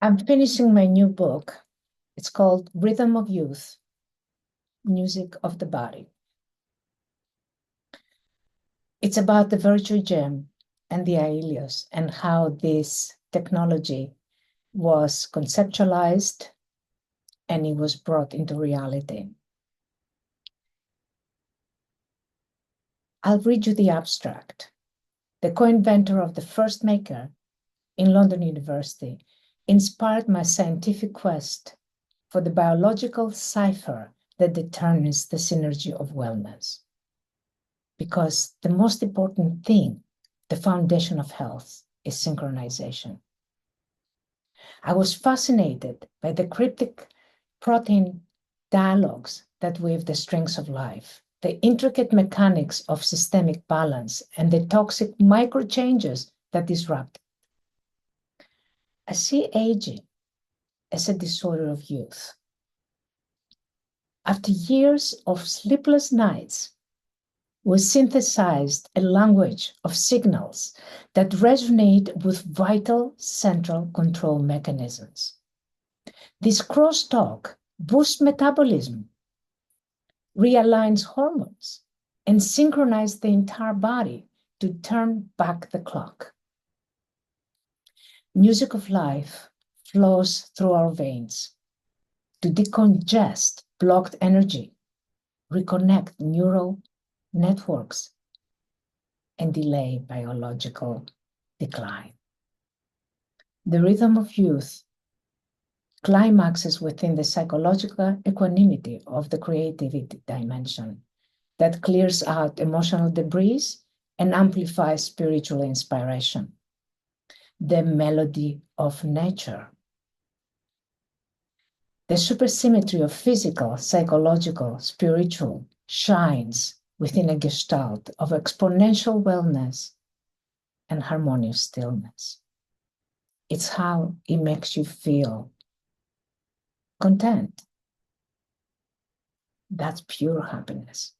I'm finishing my new book. It's called Rhythm of Youth, Music of the Body. It's about the virtue gem and the aelios and how this technology was conceptualized and it was brought into reality. I'll read you the abstract. The co-inventor of the first maker in London University inspired my scientific quest for the biological cipher that determines the synergy of wellness. Because the most important thing, the foundation of health, is synchronization. I was fascinated by the cryptic protein dialogues that weave the strings of life, the intricate mechanics of systemic balance, and the toxic micro changes that disrupt. I see aging as a disorder of youth. After years of sleepless nights, we synthesized a language of signals that resonate with vital central control mechanisms. This crosstalk boosts metabolism, realigns hormones, and synchronizes the entire body to turn back the clock. Music of life flows through our veins to decongest blocked energy, reconnect neural networks, and delay biological decline. The rhythm of youth climaxes within the psychological equanimity of the creativity dimension that clears out emotional debris and amplifies spiritual inspiration. The melody of nature. The supersymmetry of physical, psychological, spiritual shines within a gestalt of exponential wellness and harmonious stillness. It's how it makes you feel content. That's pure happiness.